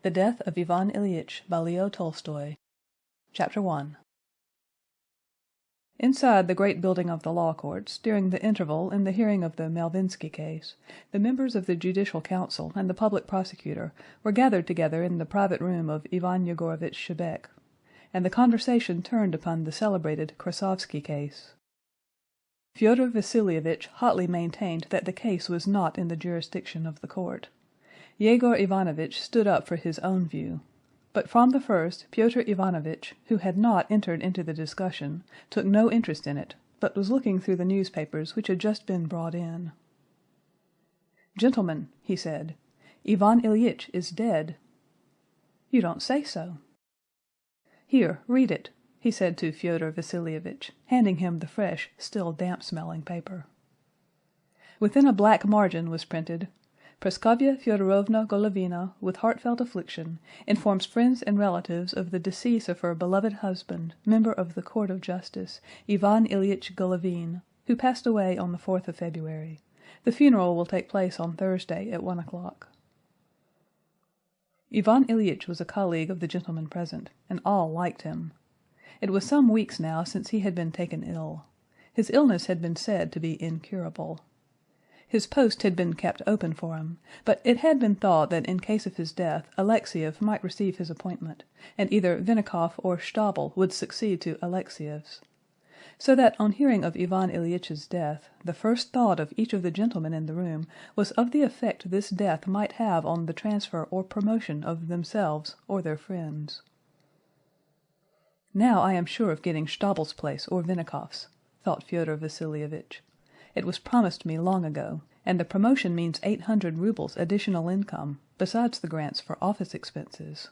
The Death of Ivan Ilyich by Leo Tolstoy. Chapter 1. Inside the great building of the law courts, during the interval in the hearing of the Malvinsky case, the members of the Judicial Council and the public prosecutor were gathered together in the private room of Ivan Yegorovitch Shebek, and the conversation turned upon the celebrated Krasovsky case. Fyodor Vassilievitch hotly maintained that the case was not in the jurisdiction of the court. Yegor Ivanovitch stood up for his own view, but from the first Pyotr Ivanovitch, who had not entered into the discussion, took no interest in it, but was looking through the newspapers which had just been brought in. "Gentlemen," he said, "Ivan Ilyich is dead." "You don't say so." "Here, read it," he said to Fyodor Vassilievitch, handing him the fresh, still damp-smelling paper. Within a black margin was printed, "Praskovya Fyodorovna Golovina, with heartfelt affliction, informs friends and relatives of the decease of her beloved husband, member of the Court of Justice, Ivan Ilyich Golovin, who passed away on the 4th of February. The funeral will take place on Thursday at 1 o'clock." Ivan Ilyich was a colleague of the gentlemen present, and all liked him. It was some weeks now since he had been taken ill. His illness had been said to be incurable. His post had been kept open for him, but it had been thought that in case of his death Alexiev might receive his appointment, and either Vinnikov or Stabel would succeed to Alexiev's. So that on hearing of Ivan Ilyitch's death, the first thought of each of the gentlemen in the room was of the effect this death might have on the transfer or promotion of themselves or their friends. "Now I am sure of getting Stabel's place or Vinnikov's," thought Fyodor Vassilievitch. "It was promised me long ago, and the promotion means 800 rubles additional income, besides the grants for office expenses.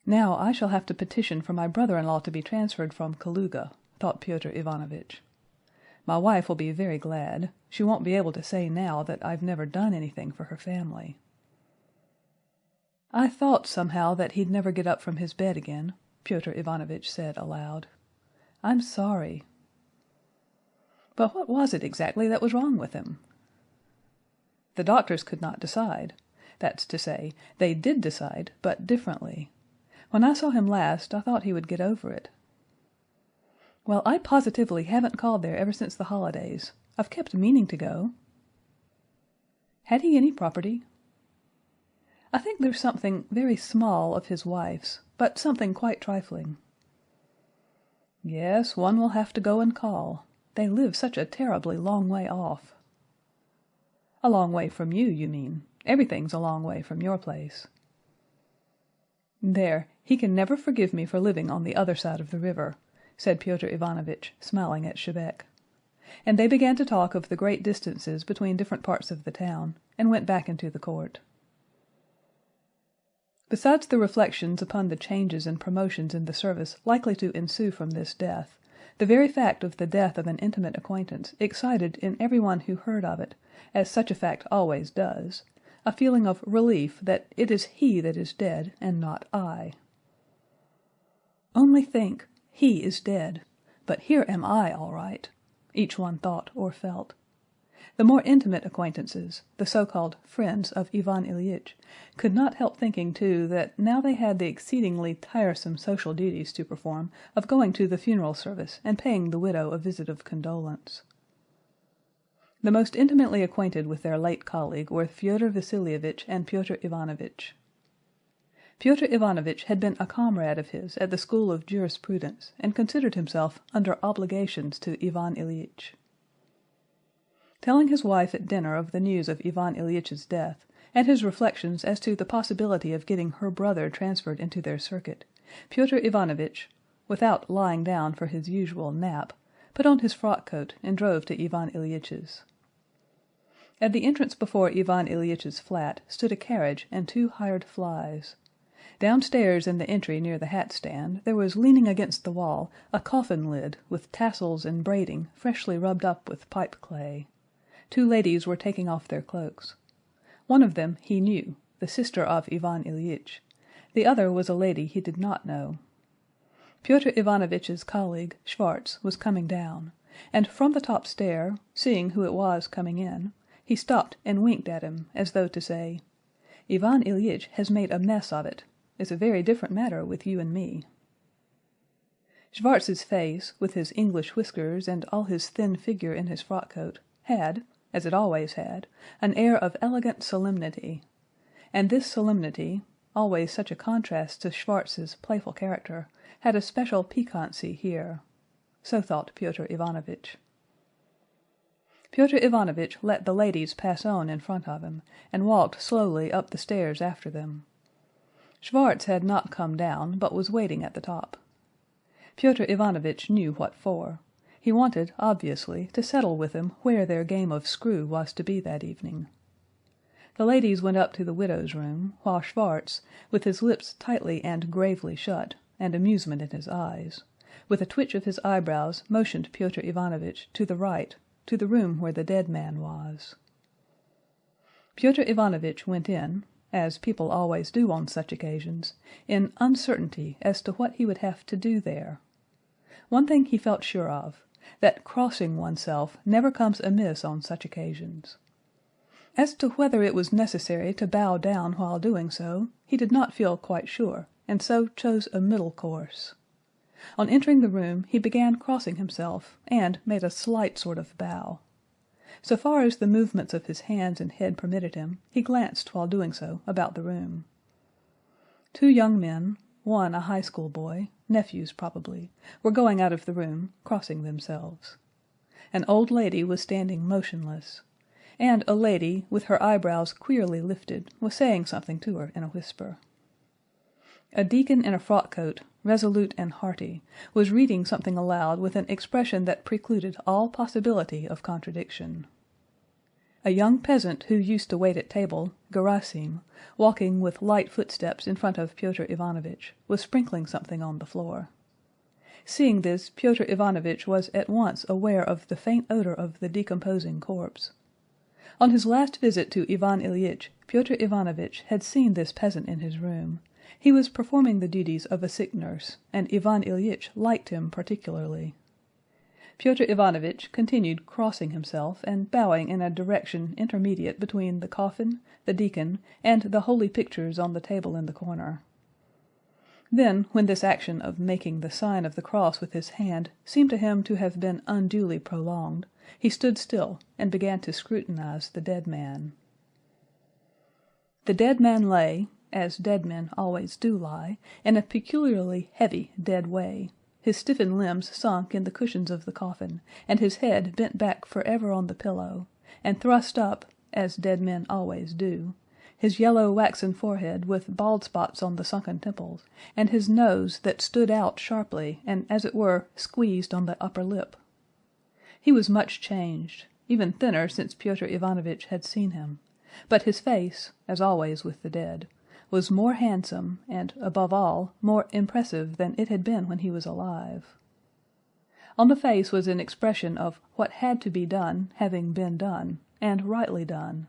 Now I shall have to petition for my brother-in-law to be transferred from Kaluga," thought Pyotr Ivanovitch. "My wife will be very glad. She won't be able to say now that I've never done anything for her family." "I thought somehow that he'd never get up from his bed again," Pyotr Ivanovitch said aloud. "I'm sorry." But what was it exactly that was wrong with him? The doctors could not decide. That's to say, they did decide, but differently. When I saw him last, I thought he would get over it. "Well, I positively haven't called there ever since the holidays. I've kept meaning to go." "Had he any property?" "I think there's something very small of his wife's, but something quite trifling." "Yes, one will have to go and call. They live such a terribly long way off." "A long way from you, you mean. Everything's a long way from your place." "There, he can never forgive me for living on the other side of the river," said Pyotr Ivanovitch, smiling at Shebek. And they began to talk of the great distances between different parts of the town, and went back into the court. Besides the reflections upon the changes and promotions in the service likely to ensue from this death, the very fact of the death of an intimate acquaintance excited in everyone who heard of it, as such a fact always does, a feeling of relief that it is he that is dead and not I. "Only think, he is dead, but here am I all right," each one thought or felt. The more intimate acquaintances, the so-called friends of Ivan Ilyich, could not help thinking too that now they had the exceedingly tiresome social duties to perform of going to the funeral service and paying the widow a visit of condolence. The most intimately acquainted with their late colleague were Fyodor Vassilievitch and Pyotr Ivanovitch. Pyotr Ivanovitch had been a comrade of his at the school of jurisprudence and considered himself under obligations to Ivan Ilyich. Telling his wife at dinner of the news of Ivan Ilyitch's death, and his reflections as to the possibility of getting her brother transferred into their circuit, Pyotr Ivanovitch, without lying down for his usual nap, put on his frock-coat and drove to Ivan Ilyitch's. At the entrance before Ivan Ilyitch's flat stood a carriage and 2 hired flys. Downstairs in the entry near the hat-stand there was leaning against the wall a coffin lid with tassels and braiding freshly rubbed up with pipe clay. 2 ladies were taking off their cloaks. One of them he knew, the sister of Ivan Ilyich. The other was a lady he did not know. Pyotr Ivanovitch's colleague, Schwartz, was coming down, and from the top stair, seeing who it was coming in, he stopped and winked at him, as though to say, Ivan Ilyich has made a mess of it. It's a very different matter with you and me." Schwartz's face, with his English whiskers and all his thin figure in his frock-coat, had, as it always had, an air of elegant solemnity. And this solemnity, always such a contrast to Schwartz's playful character, had a special piquancy here. So thought Pyotr Ivanovitch. Pyotr Ivanovitch let the ladies pass on in front of him, and walked slowly up the stairs after them. Schwartz had not come down, but was waiting at the top. Pyotr Ivanovitch knew what for. He wanted, obviously, to settle with him where their game of screw was to be that evening. The ladies went up to the widow's room, while Schwartz, with his lips tightly and gravely shut, and amusement in his eyes, with a twitch of his eyebrows motioned Pyotr Ivanovitch to the right, to the room where the dead man was. Pyotr Ivanovitch went in, as people always do on such occasions, in uncertainty as to what he would have to do there. One thing he felt sure of, that crossing oneself never comes amiss on such occasions. As to whether it was necessary to bow down while doing so, he did not feel quite sure, and so chose a middle course. On entering the room he began crossing himself, and made a slight sort of bow. So far as the movements of his hands and head permitted him, he glanced while doing so about the room. Two young men, one a high school boy, nephews probably, were going out of the room, crossing themselves. An old lady was standing motionless, and a lady, with her eyebrows queerly lifted, was saying something to her in a whisper. A deacon in a frock-coat, resolute and hearty, was reading something aloud with an expression that precluded all possibility of contradiction. A young peasant who used to wait at table, Gerasim, walking with light footsteps in front of Pyotr Ivanovitch, was sprinkling something on the floor. Seeing this, Pyotr Ivanovitch was at once aware of the faint odor of the decomposing corpse. On his last visit to Ivan Ilyich, Pyotr Ivanovitch had seen this peasant in his room. He was performing the duties of a sick nurse, and Ivan Ilyich liked him particularly. Pyotr Ivanovitch continued crossing himself and bowing in a direction intermediate between the coffin, the deacon, and the holy pictures on the table in the corner. Then, when this action of making the sign of the cross with his hand seemed to him to have been unduly prolonged, he stood still and began to scrutinize the dead man. The dead man lay, as dead men always do lie, in a peculiarly heavy, dead way, his stiffened limbs sunk in the cushions of the coffin, and his head bent back forever on the pillow, and thrust up, as dead men always do, his yellow waxen forehead with bald spots on the sunken temples, and his nose that stood out sharply and, as it were, squeezed on the upper lip. He was much changed, even thinner since Pyotr Ivanovitch had seen him, but his face, as always with the dead, was more handsome and, above all, more impressive than it had been when he was alive. On the face was an expression of what had to be done having been done, and rightly done.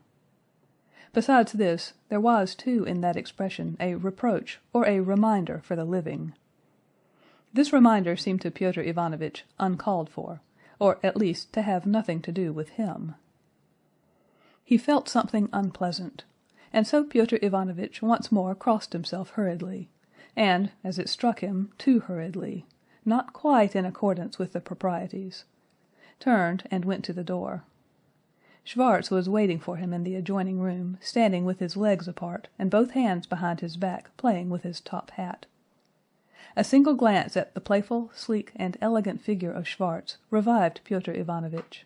Besides this, there was too in that expression a reproach or a reminder for the living. This reminder seemed to Pyotr Ivanovitch uncalled for, or at least to have nothing to do with him. He felt something unpleasant, and so Pyotr Ivanovitch once more crossed himself hurriedly, and, as it struck him, too hurriedly, not quite in accordance with the proprieties, turned and went to the door. Schwartz was waiting for him in the adjoining room, standing with his legs apart and both hands behind his back, playing with his top hat. A single glance at the playful, sleek, and elegant figure of Schwartz revived Pyotr Ivanovitch.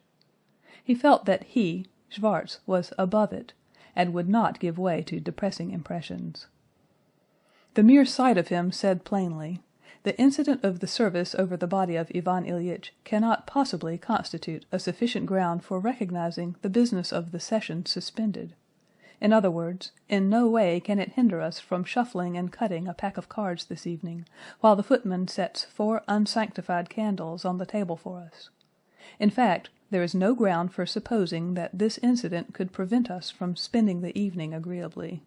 He felt that he, Schwartz, was above it, and would not give way to depressing impressions. The mere sight of him said plainly, the incident of the service over the body of Ivan Ilyich cannot possibly constitute a sufficient ground for recognizing the business of the session suspended. In other words, in no way can it hinder us from shuffling and cutting a pack of cards this evening, while the footman sets 4 unsanctified candles on the table for us. In fact, there is no ground for supposing that this incident could prevent us from spending the evening agreeably.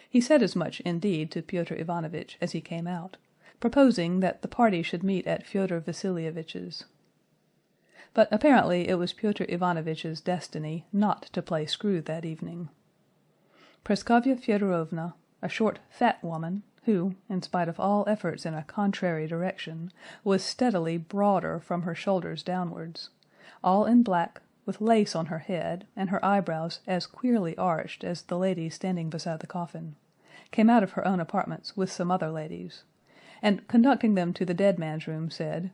He said as much, indeed, to Pyotr Ivanovitch as he came out, proposing that the party should meet at Fyodor Vassilievitch's. But apparently it was Pyotr Ivanovitch's destiny not to play screw that evening. Praskovya Fyodorovna, a short, fat woman, who, in spite of all efforts in a contrary direction, was steadily broader from her shoulders downwards, all in black, with lace on her head, and her eyebrows as queerly arched as the lady standing beside the coffin, came out of her own apartments with some other ladies, and, conducting them to the dead man's room, said,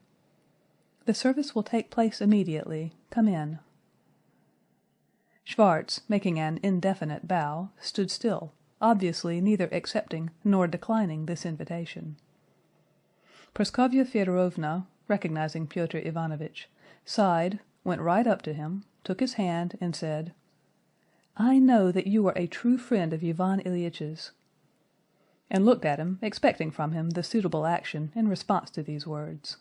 "The service will take place immediately. Come in." Schwartz, making an indefinite bow, stood still, obviously neither accepting nor declining this invitation. Praskovya Fyodorovna, recognizing Pyotr Ivanovitch, sighed, went right up to him, took his hand, and said, "I know that you are a true friend of Ivan Ilyitch's," and looked at him, expecting from him the suitable action in response to these words.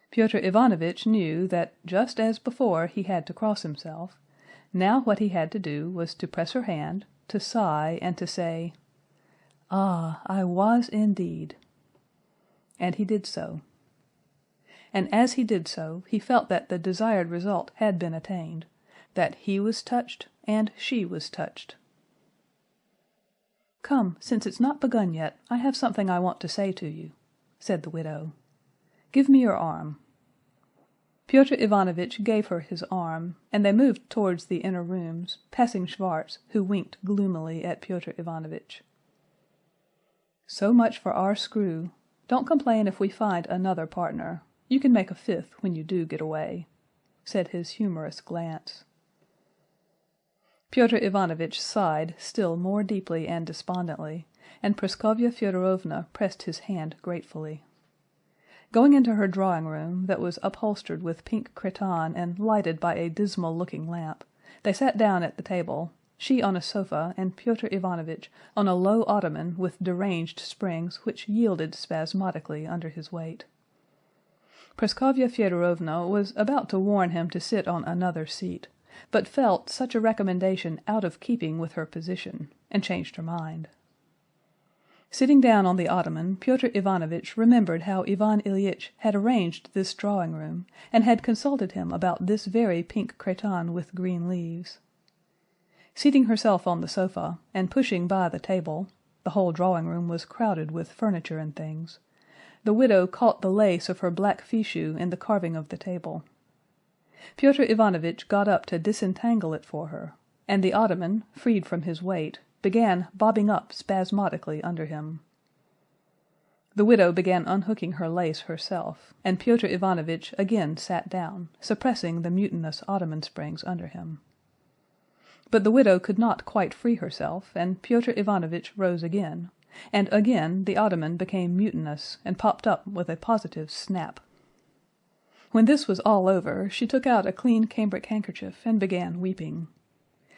Pyotr Ivanovitch knew that, just as before he had to cross himself, now what he had to do was to press her hand, to sigh, and to say, "Ah, I was indeed." And he did so. And as he did so, he felt that the desired result had been attained, that he was touched and she was touched. "Come, since it's not begun yet, I have something I want to say to you," said the widow. "Give me your arm." Pyotr Ivanovitch gave her his arm, and they moved towards the inner rooms, passing Schwartz, who winked gloomily at Pyotr Ivanovitch. "So much for our screw. Don't complain if we find another partner. You can make a fifth when you do get away," said his humorous glance. Pyotr Ivanovitch sighed still more deeply and despondently, and Praskovya Fyodorovna pressed his hand gratefully. Going into her drawing-room, that was upholstered with pink cretonne and lighted by a dismal-looking lamp, they sat down at the table, she on a sofa and Pyotr Ivanovitch on a low ottoman with deranged springs which yielded spasmodically under his weight. Praskovya Fyodorovna was about to warn him to sit on another seat, but felt such a recommendation out of keeping with her position, and changed her mind. Sitting down on the ottoman, Pyotr Ivanovitch remembered how Ivan Ilyitch had arranged this drawing-room, and had consulted him about this very pink cretonne with green leaves. Seating herself on the sofa, and pushing by the table (the whole drawing-room was crowded with furniture and things), the widow caught the lace of her black fichu in the carving of the table. Pyotr Ivanovitch got up to disentangle it for her, and the ottoman, freed from his weight, began bobbing up spasmodically under him. The widow began unhooking her lace herself, and Pyotr Ivanovitch again sat down, suppressing the mutinous ottoman springs under him. But the widow could not quite free herself, and Pyotr Ivanovitch rose again, and again the ottoman became mutinous and popped up with a positive snap. When this was all over, she took out a clean cambric handkerchief and began weeping.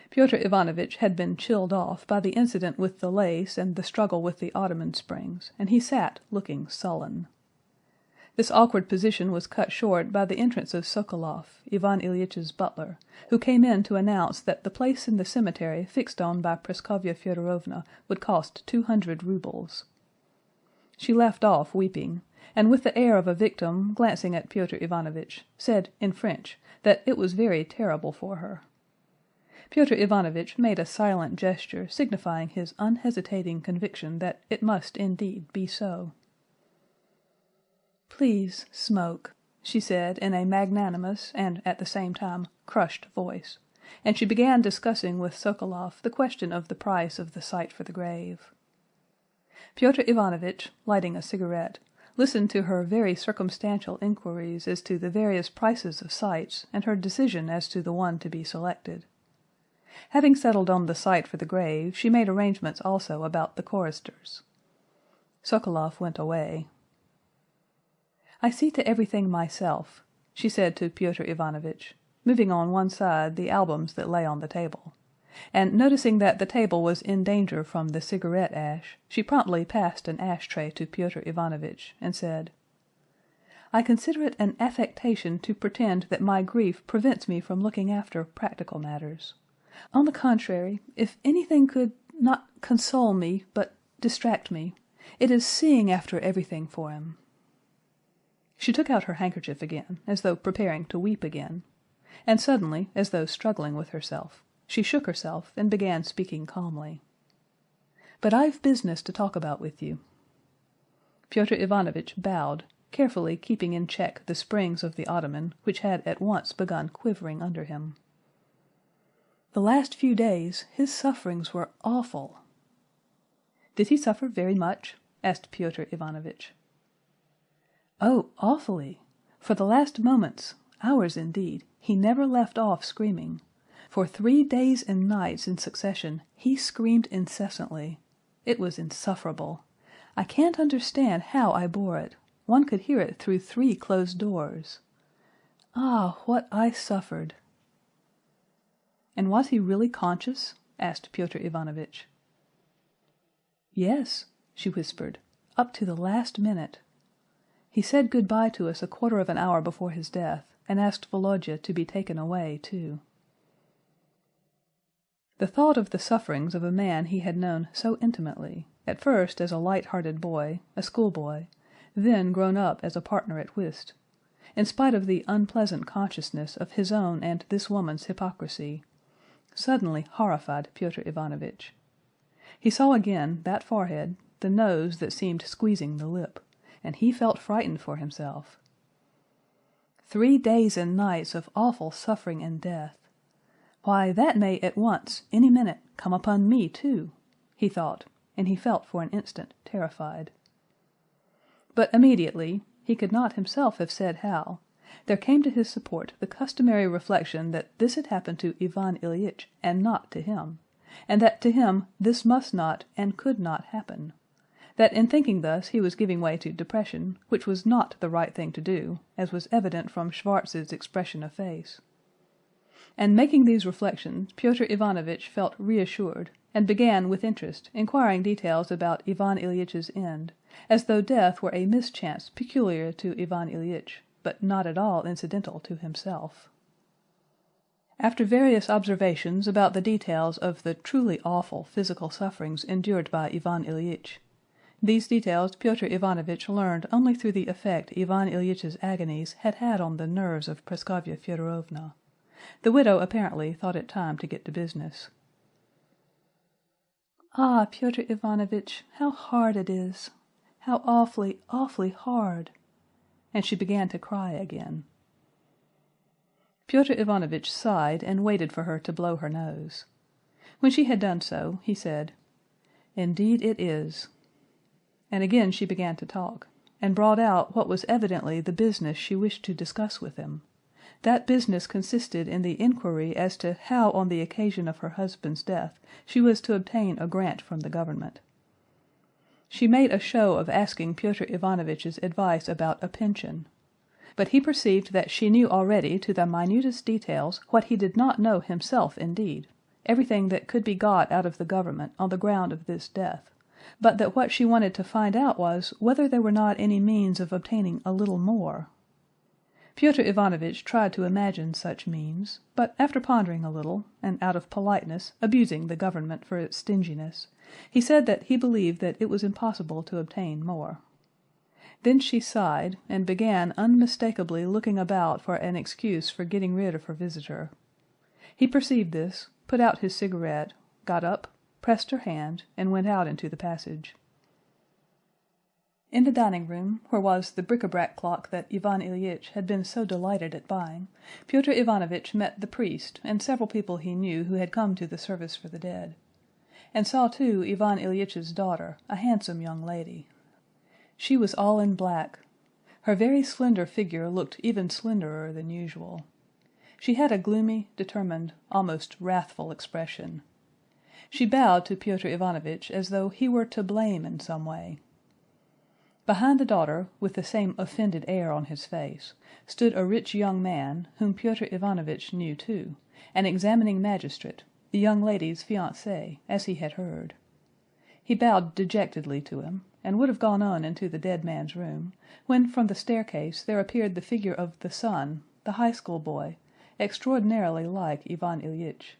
Pyotr Ivanovitch had been chilled off by the incident with the lace and the struggle with the ottoman springs, and he sat looking sullen. This awkward position was cut short by the entrance of Sokolov, Ivan Ilyitch's butler, who came in to announce that the place in the cemetery fixed on by Praskovya Fyodorovna would cost 200 rubles. She left off weeping, and with the air of a victim, glancing at Pyotr Ivanovitch, said in French that it was very terrible for her. Pyotr Ivanovitch made a silent gesture signifying his unhesitating conviction that it must indeed be so. "Please smoke," she said in a magnanimous and at the same time crushed voice, and she began discussing with Sokolov the question of the price of the site for the grave. Pyotr Ivanovitch, lighting a cigarette, listened to her very circumstantial inquiries as to the various prices of sites and her decision as to the one to be selected. Having settled on the site for the grave, she made arrangements also about the choristers. Sokolov went away. "I see to everything myself," she said to Pyotr Ivanovitch, moving on one side the albums that lay on the table, and noticing that the table was in danger from the cigarette ash, she promptly passed an ash-tray to Pyotr Ivanovitch, and said, "I consider it an affectation to pretend that my grief prevents me from looking after practical matters. On the contrary, if anything could not console me, but distract me, it is seeing after everything for him." She took out her handkerchief again, as though preparing to weep again, and suddenly, as though struggling with herself, She shook herself and began speaking calmly. "But I've business to talk about with you." Pyotr Ivanovitch bowed, carefully keeping in check the springs of the ottoman, which had at once begun quivering under him. "The last few days his sufferings were awful." "Did he suffer very much?" asked Pyotr Ivanovitch. "Oh, awfully! For the last moments, hours indeed, he never left off screaming. For 3 days and nights in succession he screamed incessantly. It was insufferable. I can't understand how I bore it. One could hear it through 3 closed doors. Ah, what I suffered!" "And was he really conscious?" asked Pyotr Ivanovitch. "Yes," she whispered, "up to the last minute. He said good-bye to us a quarter of an hour before his death, and asked Volodya to be taken away, too." The thought of the sufferings of a man he had known so intimately, at first as a light-hearted boy, a schoolboy, then grown up as a partner at whist, in spite of the unpleasant consciousness of his own and this woman's hypocrisy, suddenly horrified Pyotr Ivanovitch. He saw again that forehead, the nose that seemed squeezing the lip, and he felt frightened for himself. 3 days and nights of awful suffering and death. Why, that may at once, any minute, come upon me too, he thought, and he felt for an instant terrified. But immediately, he could not himself have said how, there came to his support the customary reflection that this had happened to Ivan Ilyich and not to him, and that to him this must not and could not happen, that in thinking thus he was giving way to depression, which was not the right thing to do, as was evident from Schwarz's expression of face. And making these reflections, Pyotr Ivanovitch felt reassured, and began with interest inquiring details about Ivan Ilyitch's end, as though death were a mischance peculiar to Ivan Ilyich, but not at all incidental to himself. After various observations about the details of the truly awful physical sufferings endured by Ivan Ilyich, these details Pyotr Ivanovitch learned only through the effect Ivan Ilyitch's agonies had had on the nerves of Praskovya Fyodorovna. The widow apparently thought it time to get to business. "Ah, Pyotr Ivanovitch, how hard it is! How awfully, awfully hard!" And she began to cry again. Pyotr Ivanovitch sighed and waited for her to blow her nose. When she had done so, he said, "Indeed it is." And again she began to talk, and brought out what was evidently the business she wished to discuss with him. That business consisted in the inquiry as to how on the occasion of her husband's death she was to obtain a grant from the government. She made a show of asking Pyotr Ivanovitch's advice about a pension, but he perceived that she knew already to the minutest details what he did not know himself indeed, everything that could be got out of the government on the ground of this death, but that what she wanted to find out was whether there were not any means of obtaining a little more. Pyotr Ivanovitch tried to imagine such means, but after pondering a little, and out of politeness abusing the government for its stinginess, he said that he believed that it was impossible to obtain more. Then she sighed, and began unmistakably looking about for an excuse for getting rid of her visitor. He perceived this, put out his cigarette, got up, pressed her hand, and went out into the passage. In the dining-room, where was the bric-a-brac clock that Ivan Ilyich had been so delighted at buying, Pyotr Ivanovitch met the priest and several people he knew who had come to the service for the dead, and saw too Ivan Ilyitch's daughter, a handsome young lady. She was all in black. Her very slender figure looked even slenderer than usual. She had a gloomy, determined, almost wrathful expression. She bowed to Pyotr Ivanovitch as though he were to blame in some way. Behind the daughter, with the same offended air on his face, stood a rich young man, whom Pyotr Ivanovitch knew too, an examining magistrate, the young lady's fiancé, as he had heard. He bowed dejectedly to him, and would have gone on into the dead man's room, when from the staircase there appeared the figure of the son, the high school boy, extraordinarily like Ivan Ilyich.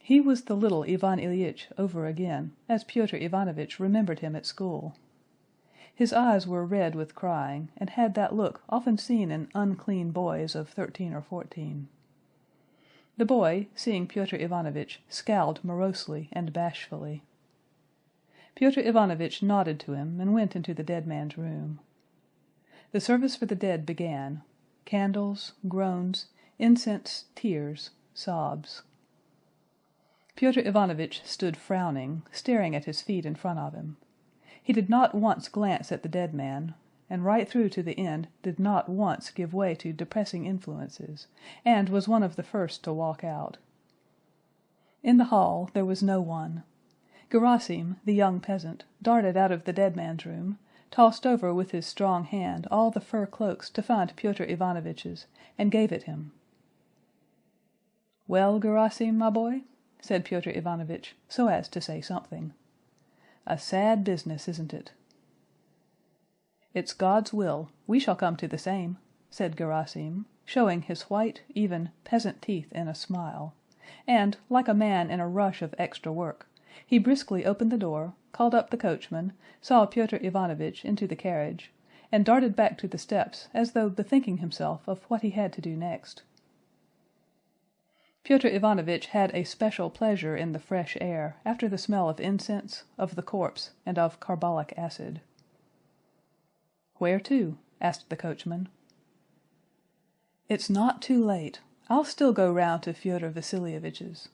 He was the little Ivan Ilyich over again, as Pyotr Ivanovitch remembered him at school. His eyes were red with crying, and had that look often seen in unclean boys of 13 or 14. The boy, seeing Pyotr Ivanovitch, scowled morosely and bashfully. Pyotr Ivanovitch nodded to him and went into the dead man's room. The service for the dead began. Candles, groans, incense, tears, sobs. Pyotr Ivanovitch stood frowning, staring at his feet in front of him. He did not once glance at the dead man, and right through to the end did not once give way to depressing influences, and was one of the first to walk out. In the hall there was no one. Gerasim, the young peasant, darted out of the dead man's room, tossed over with his strong hand all the fur cloaks to find Pyotr Ivanovitch's, and gave it him. "Well, Gerasim, my boy?" said Pyotr Ivanovitch, so as to say something. "A sad business, isn't it?" "It's God's will. We shall come to the same," said Gerasim, showing his white, even, peasant teeth in a smile, and, like a man in a rush of extra work, he briskly opened the door, called up the coachman, saw Pyotr Ivanovitch into the carriage, and darted back to the steps as though bethinking himself of what he had to do next. Pyotr Ivanovitch had a special pleasure in the fresh air after the smell of incense, of the corpse, and of carbolic acid. "Where to?" asked the coachman. "It's not too late. I'll still go round to Fyodor Vassilievitch's."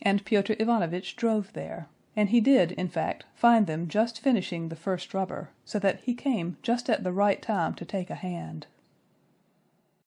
And Pyotr Ivanovitch drove there, and he did, in fact, find them just finishing the first rubber, so that he came just at the right time to take a hand.